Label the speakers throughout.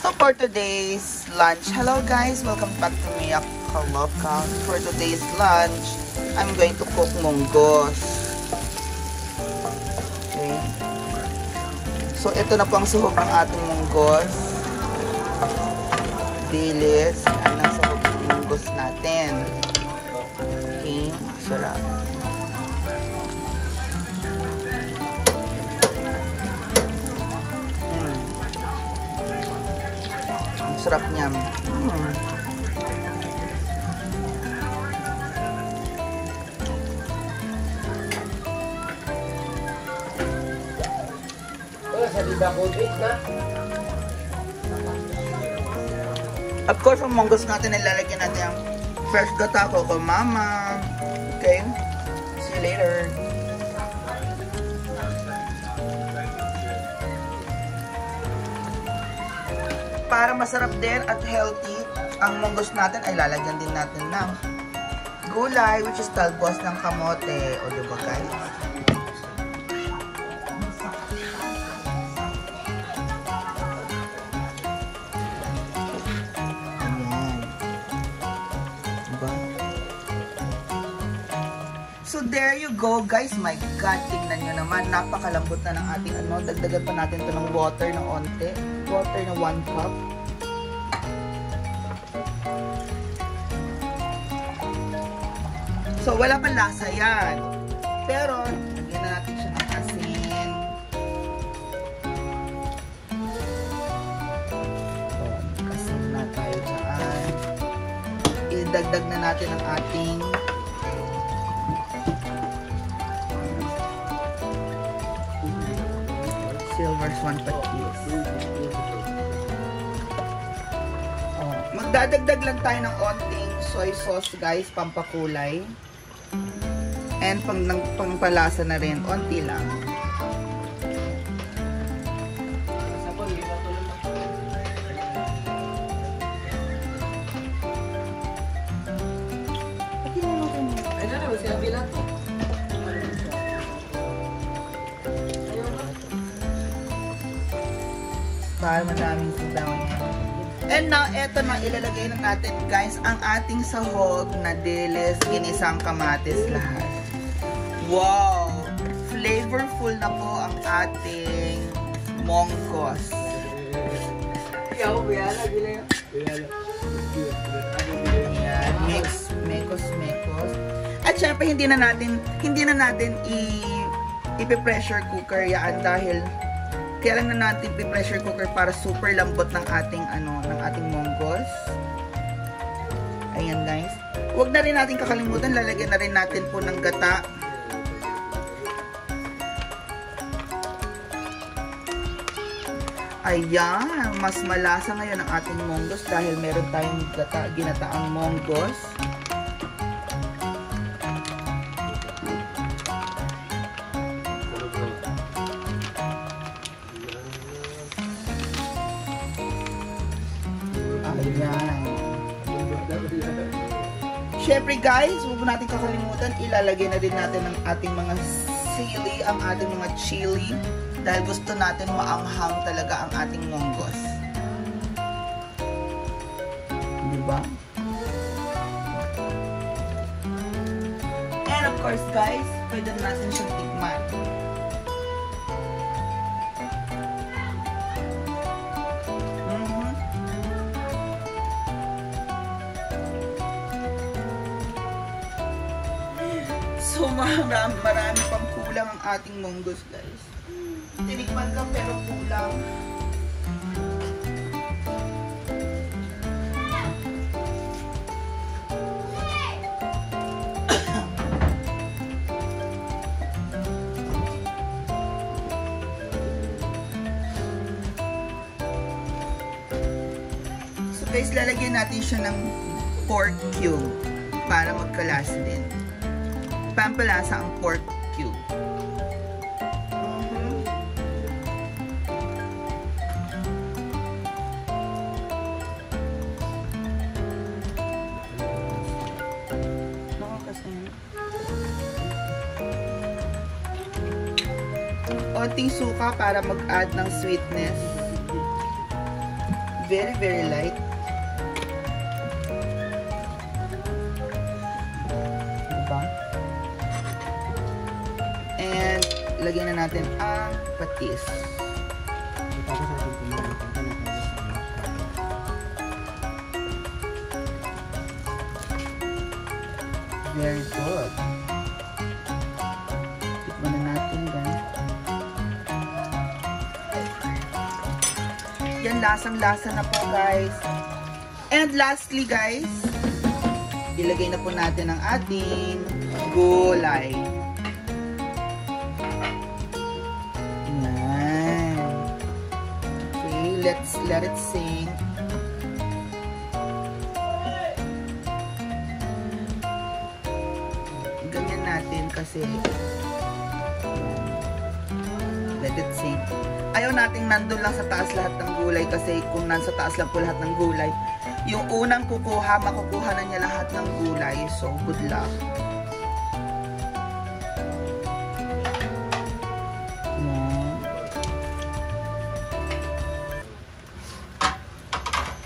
Speaker 1: So for today's lunch, hello guys, welcome back to Mia Kaloka. For today's lunch, I'm going to cook munggos. Okay. So ito na po ang suhog ng ating munggos. Dilis, yan ang suhog ng munggos natin. Okay, sarap. Sarap niyan. Of course, ang munggos natin ilalagyan natin ang fresh gata ko mama. Okay? See you later. Para masarap din at healthy, ang munggos natin ay lalagyan din natin ng gulay, which is talbos ng kamote. O diba guys? Ayan. Diba? So there you go guys. My God, tingnan nyo naman. Napakalambot na ng ating ano. Dagdagan pa natin ito ng water ng onte. Water na 1 cup. So, wala pang lasa yan. Pero, lagyan na natin siya ng asin. So, asin na tayo dyan. Idagdag na natin ang ating silver swan patis. Magdadagdag lang tayo ng onting soy sauce guys, pampakulay. And pangpalasa na rin, onti lang. Para madaming sigaw niya. And now, eto na, ilalagay na natin guys ang ating sahog na dilis, ginisang kamatis lahat. Wow! Flavorful na po ang ating munggos. Ayan, mekos. At syempre, hindi na natin i-pressure cooker yan dahil kaya lang na natin i-pressure cooker para super lambot ng ating munggos. Ayan guys. Huwag na rin natin kakalimutan, lalagyan na rin natin po ng gata. Ayan, mas malasa ngayon ang ating munggos dahil meron tayong ginataang munggos. Syempre guys, huwag natin kakalimutan, ilalagay na din natin ang ating mga sili, ang ating mga chili, dahil gusto natin maanghang talaga ang ating munggos. Diba? And of course guys, pwede natin siyang tikman. So, marami pang kulang ang ating munggos, guys. Tinikman ka pero kulang. So, guys, lalagyan natin siya ng pork cube para magkalas din. Pampalasa ang pork cube. Onting suka para mag-add ng sweetness. very, very light. Diba? And, lagyan na natin ang patis. Very good. Tikman na natin, guys. Yan, lasang-lasa na po, guys. And lastly, guys, ilagay na po natin ang ating gulay. Yan. Okay, let's let it sink. Ganyan natin kasi let it sink. Ayaw nating nandun lang sa taas lahat ng gulay kasi kung nasa taas lang po lahat ng gulay, yung unang kukuha, makukuha na niya lahat ng gulay. So, good luck.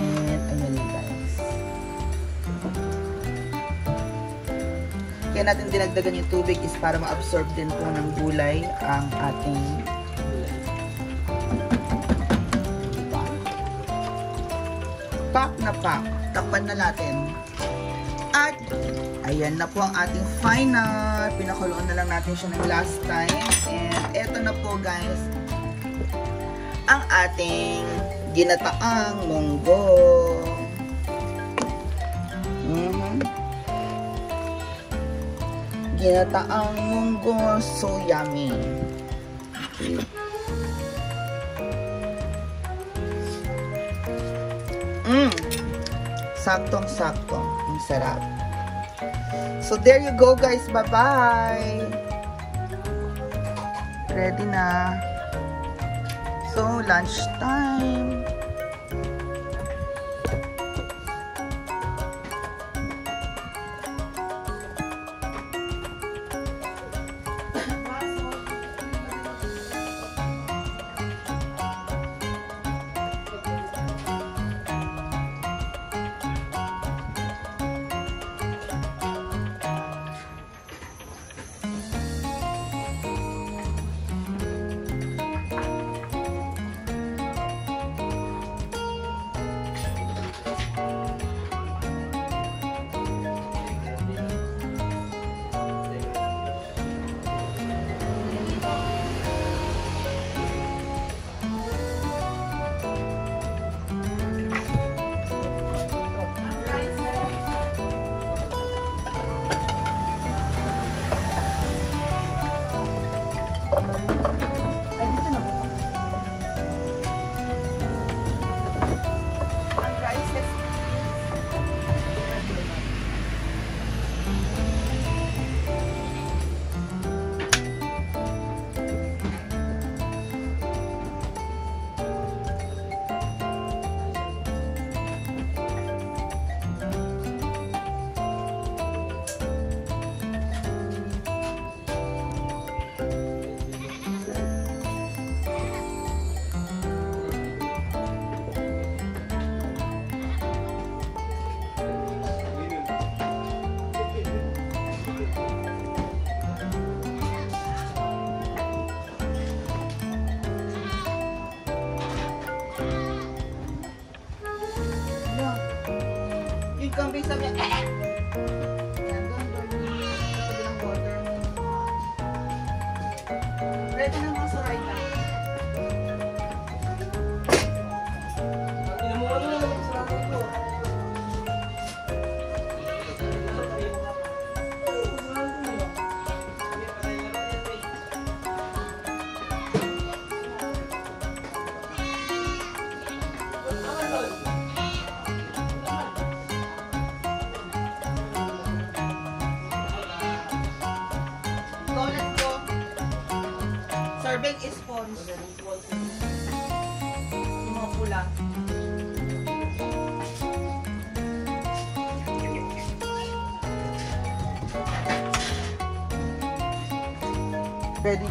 Speaker 1: And, ayan guys. Kaya natin dinagdagan yung tubig is para ma-absorb din po ng gulay ang ating pack na pack. Takpan na natin. At, ayan na po ang ating final. Pinakuluan na lang natin siya ng last time. And, eto na po guys, ang ating ginataang munggo. Ginataang munggo. So yummy. Saktong-sakto. Ang sarap. So, there you go, guys. Bye-bye! Ready na. So, lunch time. Kambing sabi niya, Ayan, doon. Sabi ng water. Ready na mga saray na. Serving is sponge. Yung mga pula. Ready?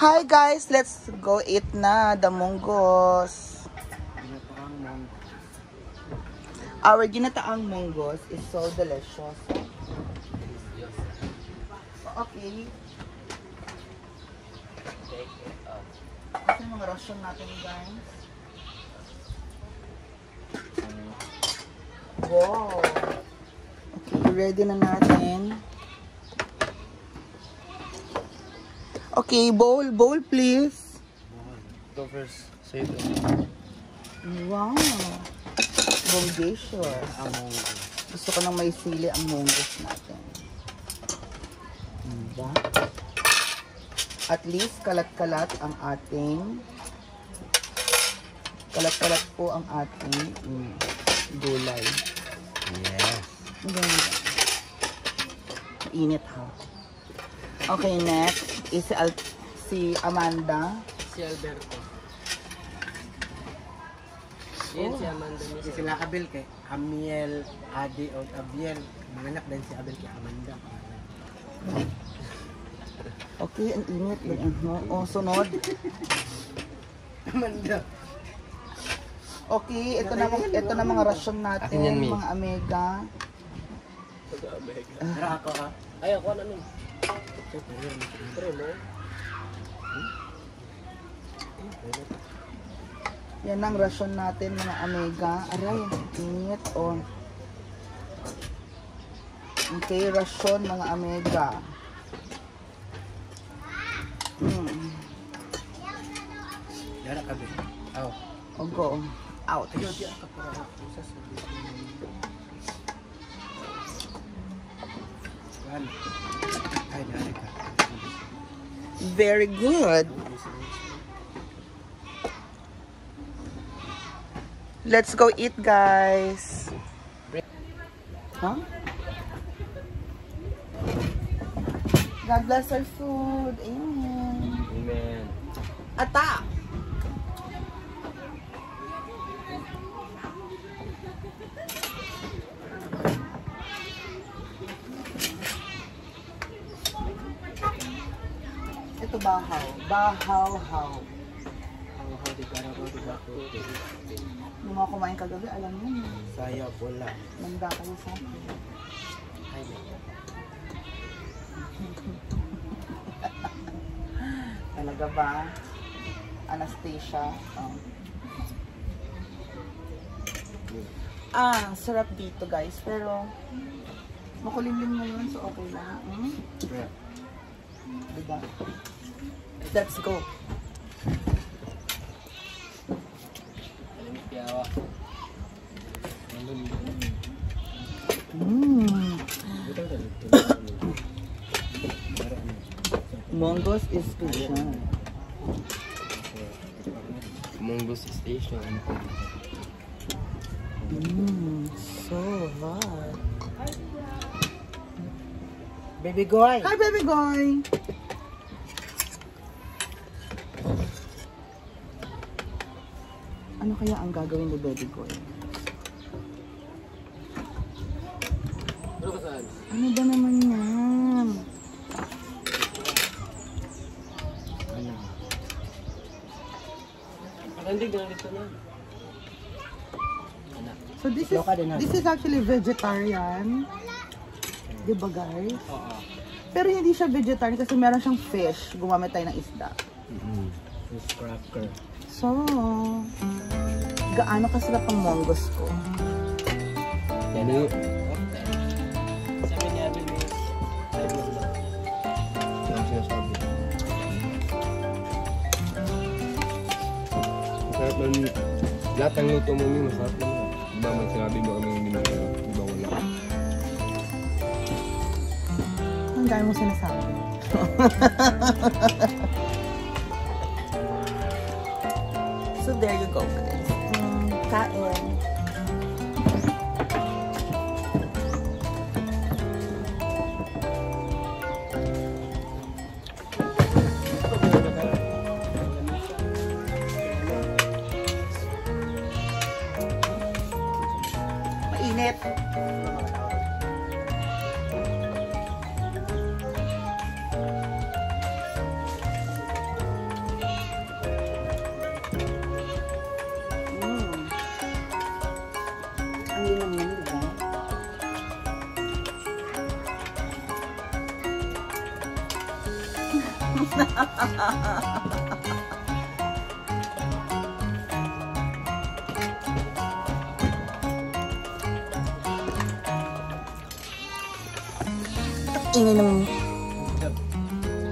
Speaker 1: Hi guys, let's go eat na the munggos. Our ginataang munggos is so delicious. Okay. Ito yung mga ration natin guys. Wow. Okay, ready na natin. Okay, bowl please.
Speaker 2: Go first. Say it.
Speaker 1: Wow. Bongacious. Gusto ko nang may sili ang munggos natin. Diba? At least kalat-kalat ang ating po ang ating gulay.
Speaker 2: Yes.
Speaker 1: Ganda. Init ha. Okay, next is si Amanda.
Speaker 3: Si Alberto. Yan si Amanda ni
Speaker 2: Si sila Abel kay Amiel, Adi o Abiel. Manganak din si Abel kay Amanda.
Speaker 1: Okay, ang init. Oh, sunod.
Speaker 2: Amanda.
Speaker 1: Okay, ito na mga rasyon natin, mga Omega.
Speaker 2: Tara ako ha.
Speaker 3: Ay, ako na nun. Pre mo.
Speaker 1: Yan ang rasyon natin, mga Omega. Aray, init oh. Okay, rasyon mga Omega.
Speaker 2: Dara ka Abel. Aw.
Speaker 1: Ogo. Out.
Speaker 2: Ayaw di ka para sa sabi. Ay, dara ka.
Speaker 1: Very good. Let's go eat, guys. Huh? God bless our food. Amen.
Speaker 3: Amen.
Speaker 1: Ata! Ito bahaw. Bahaw-haw. Yung mga kumain kagabi, alam mo yun.
Speaker 2: Saya pula.
Speaker 1: Manda kayo sa akin.
Speaker 2: Ay.
Speaker 1: Talaga ba? Anastasia. Sarap dito guys. Pero, makulimlim mo yun, so okay lang. Diba? Let's go.
Speaker 3: Piyawa.
Speaker 1: Mongo's Station.
Speaker 3: Mongo's Station.
Speaker 1: So hot.
Speaker 2: Baby Goy.
Speaker 1: Hi, baby boy! Ano kaya ang gagawin ni baby boy?
Speaker 3: Ano ka saan?
Speaker 1: Ano ba naman yan?
Speaker 3: Makandig na nito na.
Speaker 1: So this is actually vegetarian. Diba guys?
Speaker 3: Oo.
Speaker 1: Pero hindi siya vegetarian kasi meron siyang fish. Gumamit tayo ng isda.
Speaker 2: Fish cracker.
Speaker 1: So, gaano kasarap ang mongo's ko?
Speaker 3: Yan o. Sabi niya Abel is 5 lang daw.
Speaker 2: Ano sinasabi?
Speaker 4: Masarap man, lahat ng luto mo yung masarap lang. Diba man sinabi mo kami hindi mo diba wala.
Speaker 1: Ang dami mo sinasabi. So there you go guys. Kain. Mainit. Ingay ng...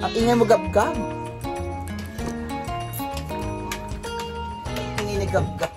Speaker 1: Ang ingay mo gab-gab. Ingay na gab-gab.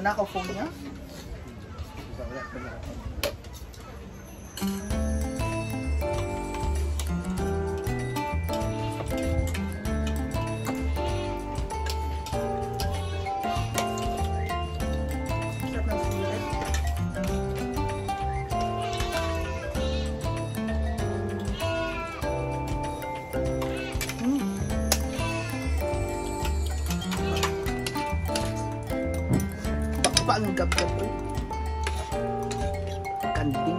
Speaker 1: Nanakaw phone niya? Sarap ng sigaret. Ang gab-gab ko. Kanding.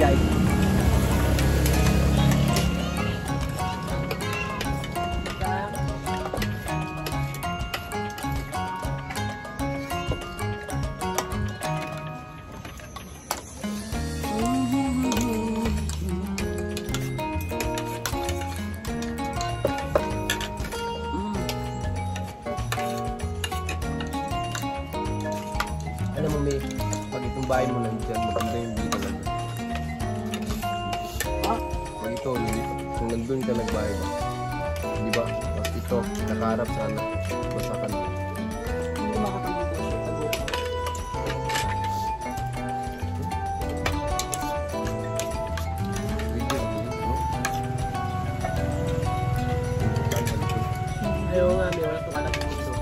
Speaker 1: Guys.
Speaker 4: Alam mo, may pag itong bahay mo nandyan, maganda yung dito lang. Pag ito, kung nandun ka nagbahay ba? Di ba? Tapos ito, nakaharap sana. Basta ka na.
Speaker 1: Hindi makapagdito siya. Tagot.
Speaker 3: Ayaw nga, may wala itong anak dito.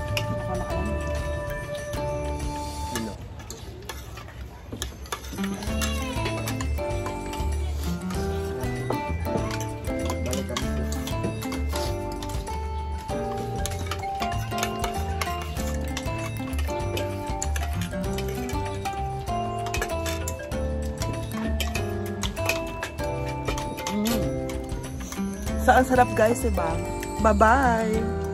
Speaker 1: Saan sarap guys, diba? Bye-bye!